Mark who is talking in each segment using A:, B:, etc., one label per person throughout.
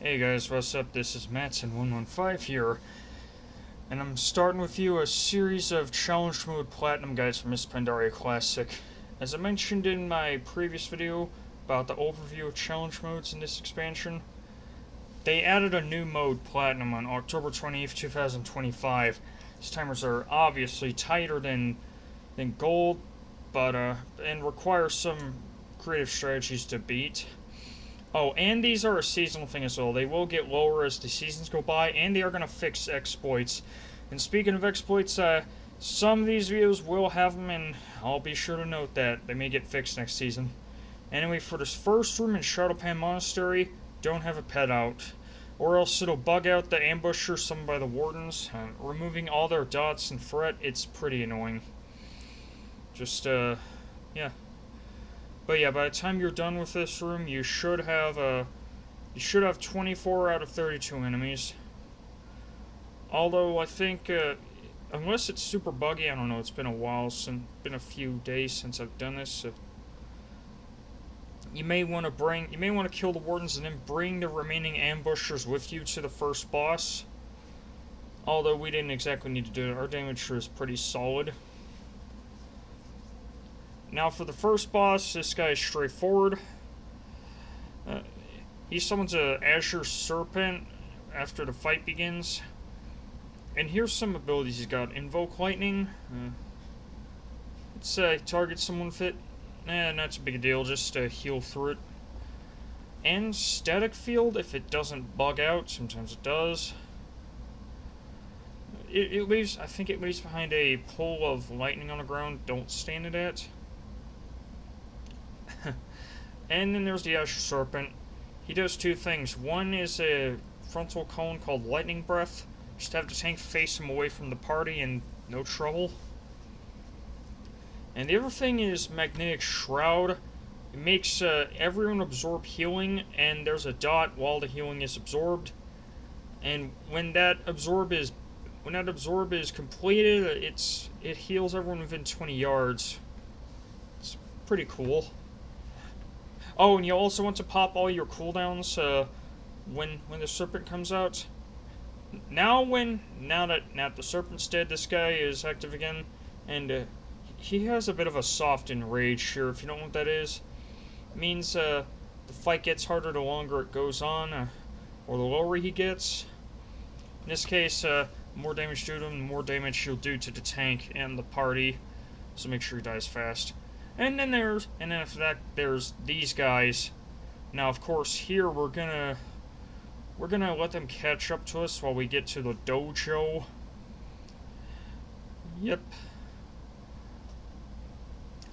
A: Hey guys, what's up? This is Mattson115 here, and I'm starting with you a series of Challenge Mode Platinum guides for Mists of Pandaria Classic. As I mentioned in my previous video about the overview of challenge modes in this expansion, they added a new mode, Platinum, on October 28th, 2025. These timers are obviously tighter than Gold, but and require some creative strategies to beat. Oh, and these are a seasonal thing as well. They will get lower as the seasons go by, and they are going to fix exploits. And speaking of exploits, some of these videos will have them, and I'll be sure to note that they may get fixed next season. Anyway, for this first room in Shado Monastery, don't have a pet out, or else it'll bug out the ambusher summoned by the wardens, removing all their dots and fret. It's pretty annoying. Just, yeah. But yeah, by the time you're done with this room, you should have 24 out of 32 enemies. Although I think, unless it's super buggy, I don't know. It's been a while been a few days since I've done this. So you may want to kill the wardens and then bring the remaining ambushers with you to the first boss. Although we didn't exactly need to do it. Our damage is pretty solid. Now for the first boss, this guy is straightforward. He summons a Azure Serpent after the fight begins. And here's some abilities he's got. Invoke Lightning. Let's target someone with it. Not so big a deal, just heal through it. And Static Field, if it doesn't bug out, sometimes it does. I think it leaves behind a pool of lightning on the ground. Don't stand it at. And then there's the Azure Serpent. He does two things. One is a frontal cone called Lightning Breath. Just have the tank face him away from the party and no trouble. And the other thing is Magnetic Shroud. It makes everyone absorb healing, and there's a dot while the healing is absorbed. And when that absorb is completed, it heals everyone within 20 yards. It's pretty cool. Oh, and you also want to pop all your cooldowns when the serpent comes out. Now that the serpent's dead, this guy is active again, and he has a bit of a soft enrage here. If you don't know what that is, it means the fight gets harder the longer it goes on, or the lower he gets. In this case, more damage you do to him, the more damage he'll do to the tank and the party. So make sure he dies fast. And then after that, there's these guys. Now, of course, here we're gonna let them catch up to us while we get to the dojo. Yep.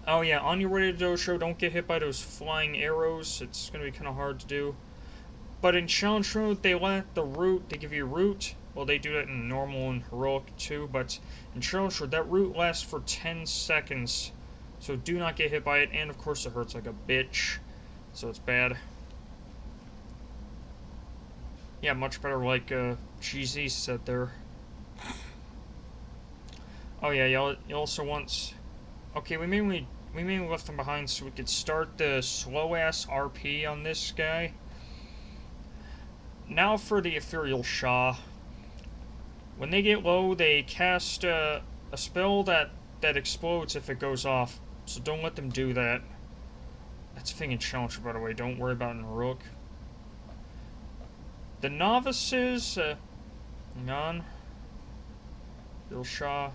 A: Oh yeah, on your way to the dojo, don't get hit by those flying arrows. It's gonna be kind of hard to do. But in challenge mode, they give you root. Well, they do that in normal and heroic too, but in challenge mode, that root lasts for 10 seconds. So do not get hit by it, and of course it hurts like a bitch, so it's bad. Yeah, much better like GZ said there. Oh yeah, you also want... Okay, we mainly left them behind so we could start the slow-ass RP on this guy. Now for the Ethereal Shah. When they get low, they cast a spell that explodes if it goes off. So don't let them do that. That's a thing in Challenger, by the way. Don't worry about it in Heroic. The novices, hang on. Little Shah.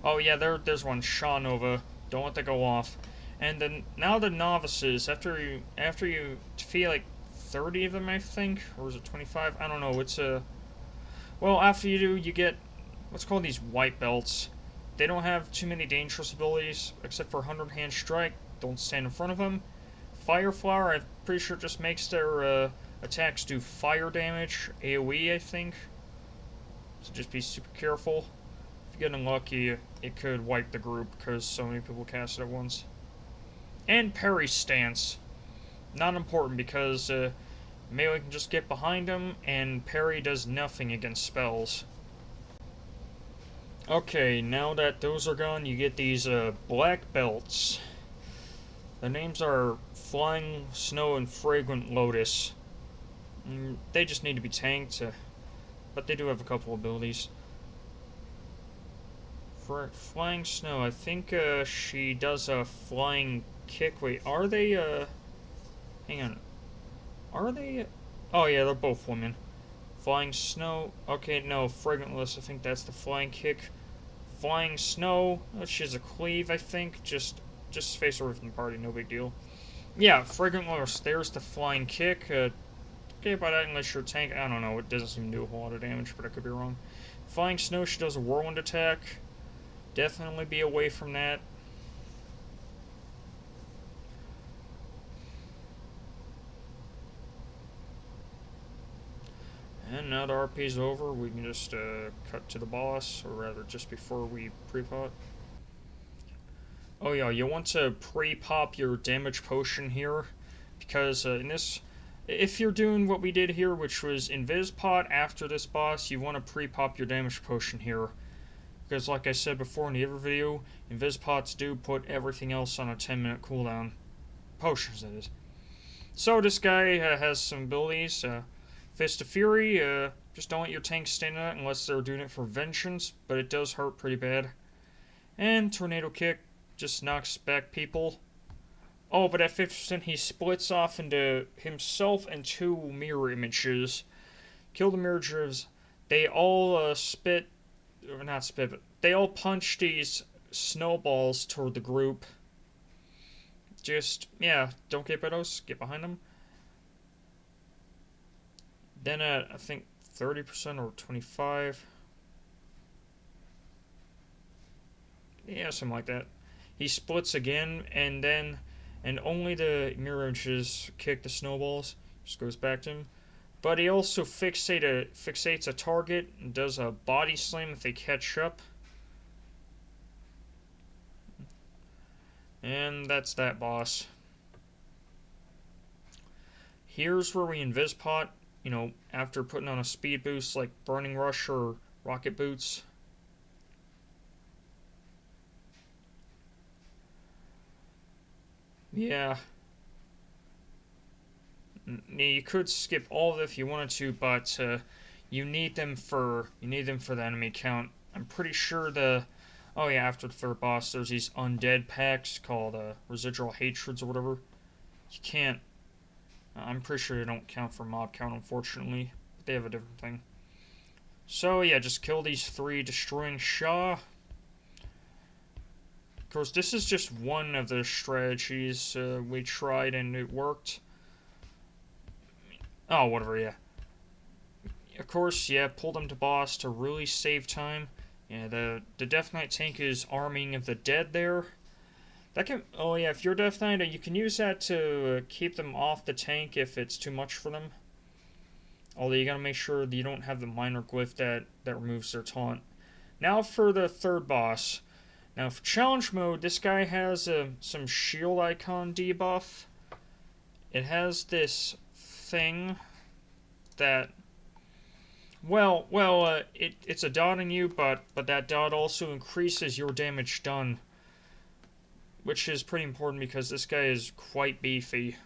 A: Oh yeah, there's one, Shah Nova. Don't let that go off. And then now the novices, after you defeat like 30 of them, I think, or is it 25? I don't know. It's well, after you do, you get what's called these white belts. They don't have too many dangerous abilities, except for 100-hand strike. Don't stand in front of them. Fire Flower, I'm pretty sure just makes their attacks do fire damage, AoE, I think. So just be super careful. If you get unlucky, it could wipe the group because so many people cast it at once. And Parry Stance. Not important because melee can just get behind him, and parry does nothing against spells. Okay, now that those are gone, you get these black belts. The names are Flying Snow and Fragrant Lotus. They just need to be tanked, but they do have a couple abilities. For Flying Snow, I think she does a flying kick. Wait, are they, hang on. Are they, oh yeah, they're both women. Flying Snow, okay, no, Fragrantless, I think that's the flying kick. Flying Snow, she has a cleave, I think, just face away from the party, no big deal. Yeah, Fragrantless, there's the flying kick, okay, by that, unless you're a tank, I don't know, it doesn't seem to do a whole lot of damage, but I could be wrong. Flying Snow, she does a whirlwind attack. Definitely be away from that. And now the RP's over, we can just cut to the boss, or rather just before we pre-pot. Oh yeah, you want to pre-pop your damage potion here, because in this, if you're doing what we did here, which was Invis pot after this boss, you want to pre-pop your damage potion here. Because like I said before in the other video, Invis pots do put everything else on a 10-minute cooldown. Potions, that is. So this guy has some abilities. Fist of Fury, just don't let your tank stand in it unless they're doing it for vengeance, but it does hurt pretty bad. And Tornado Kick just knocks back people. Oh, but at 50% he splits off into himself and 2 mirror images. Kill the mirror images. They all spit, or not spit, but they all punch these snowballs toward the group. Just, yeah, don't get by those, get behind them. Then at, I think, 30% or 25. Yeah, something like that. He splits again, and then, and only the mirror images kick the snowballs. Just goes back to him. But he also fixates a target and does a body slam if they catch up. And that's that boss. Here's where we Invis pot, you know, after putting on a speed boost like Burning Rush or Rocket Boots. Yeah. You could skip all of it if you wanted to, but you need them for the enemy count. I'm pretty sure oh yeah, after the third boss, there's these undead packs called Residual Hatreds or whatever. You can't. I'm pretty sure they don't count for mob count, unfortunately. But they have a different thing. So yeah, just kill these 3, destroying Shah. Of course, this is just one of the strategies we tried and it worked. Oh, whatever, yeah. Of course, yeah, pull them to boss to really save time. Yeah, the Death Knight tank is Arming of the Dead there. That can, oh yeah, if you're Death Knight, you can use that to keep them off the tank if it's too much for them. Although you gotta make sure that you don't have the minor glyph that removes their taunt. Now for the third boss. Now for challenge mode, this guy has some shield icon debuff. It has this thing that, it's a dot on you, but that dot also increases your damage done, which is pretty important because this guy is quite beefy.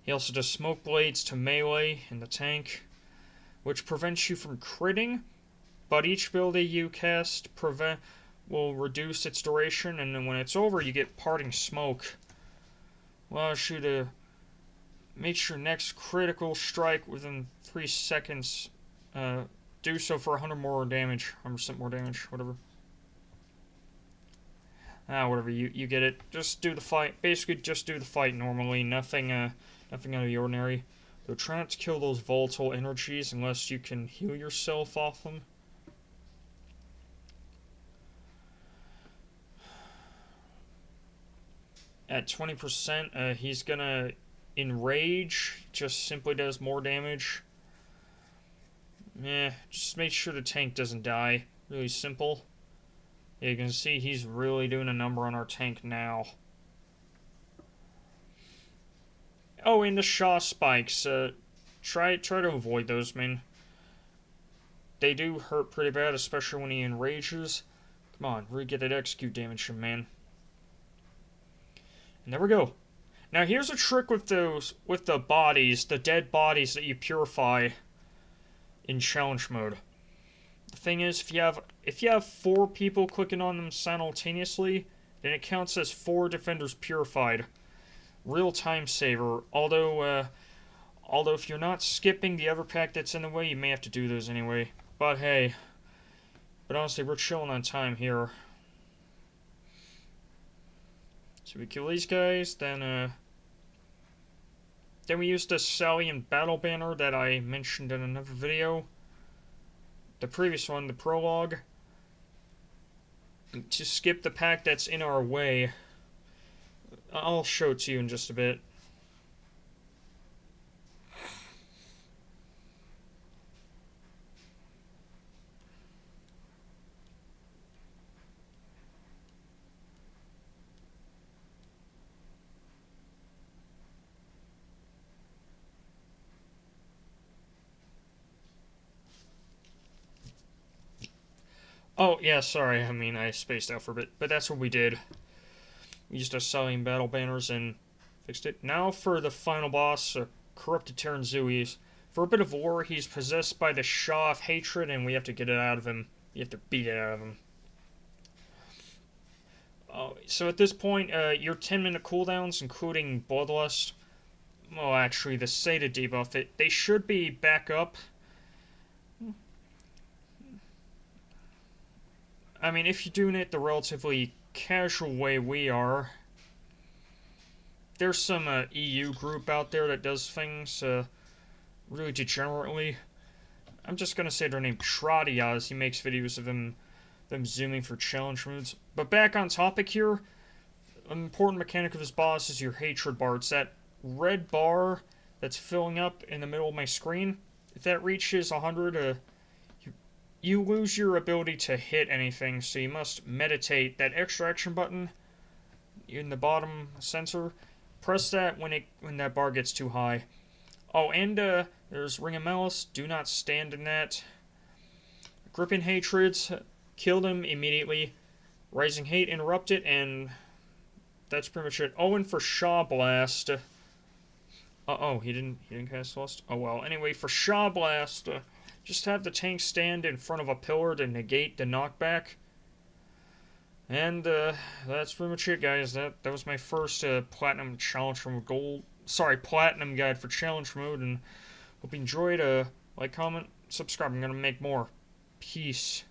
A: He also does smoke blades to melee in the tank, which prevents you from critting, but each ability you cast will reduce its duration, and then when it's over, you get parting smoke. Allows you to make your next critical strike within 3 seconds. Do so for 100 more damage, 100% more damage, whatever. Whatever, you get it. Just do the fight. Basically, just do the fight normally. Nothing out of the ordinary. Though try not to kill those volatile energies unless you can heal yourself off them. At 20%, he's gonna enrage. Just simply does more damage. Just make sure the tank doesn't die. Really simple. Yeah, you can see he's really doing a number on our tank now. Oh, and the Shaw spikes. Try to avoid those, man. They do hurt pretty bad, especially when he enrages. Come on, really get that execute damage from, man. And there we go. Now here's a trick with the bodies, the dead bodies that you purify in challenge mode. The thing is, if you have 4 people clicking on them simultaneously, then it counts as 4 defenders purified. Real time saver. Although if you're not skipping the other pack that's in the way, you may have to do those anyway. But hey, honestly, we're chilling on time here. So we kill these guys, then we use the Stallion Battle Banner that I mentioned in another video. The previous one, the prologue. To skip the pack that's in our way. I'll show it to you in just a bit. Oh, yeah, sorry, I mean, I spaced out for a bit, but that's what we did. We used our Stallion Battle Banners and fixed it. Now for the final boss, Corrupted Terran Zooies. For a bit of war, he's possessed by the Shaw of Hatred, and we have to get it out of him. You have to beat it out of him. So at this point, your 10-minute cooldowns, including Bloodlust, well, actually, the Seda debuff, they should be back up. I mean, if you're doing it the relatively casual way we are, there's some EU group out there that does things really degenerately. I'm just gonna say their name, Tradiaz. He makes videos of them zooming for challenge moves. But back on topic here, an important mechanic of this boss is your hatred bar. It's that red bar that's filling up in the middle of my screen. If that reaches 100, you lose your ability to hit anything, so you must meditate. That extra action button in the bottom center, press that when that bar gets too high. Oh, and there's Ring of Malice. Do not stand in that. Gripping Hatreds, kill them immediately. Rising Hate, interrupt it, and that's pretty much it. Oh, and for Shaw Blast. Uh-oh, he didn't cast Lust? Oh well. Anyway, for Shaw Blast, just have the tank stand in front of a pillar to negate the knockback. And that's pretty much it, guys. That was my first platinum challenge from gold. Sorry, platinum guide for challenge mode. And hope you enjoyed. Like, comment, subscribe. I'm gonna make more. Peace.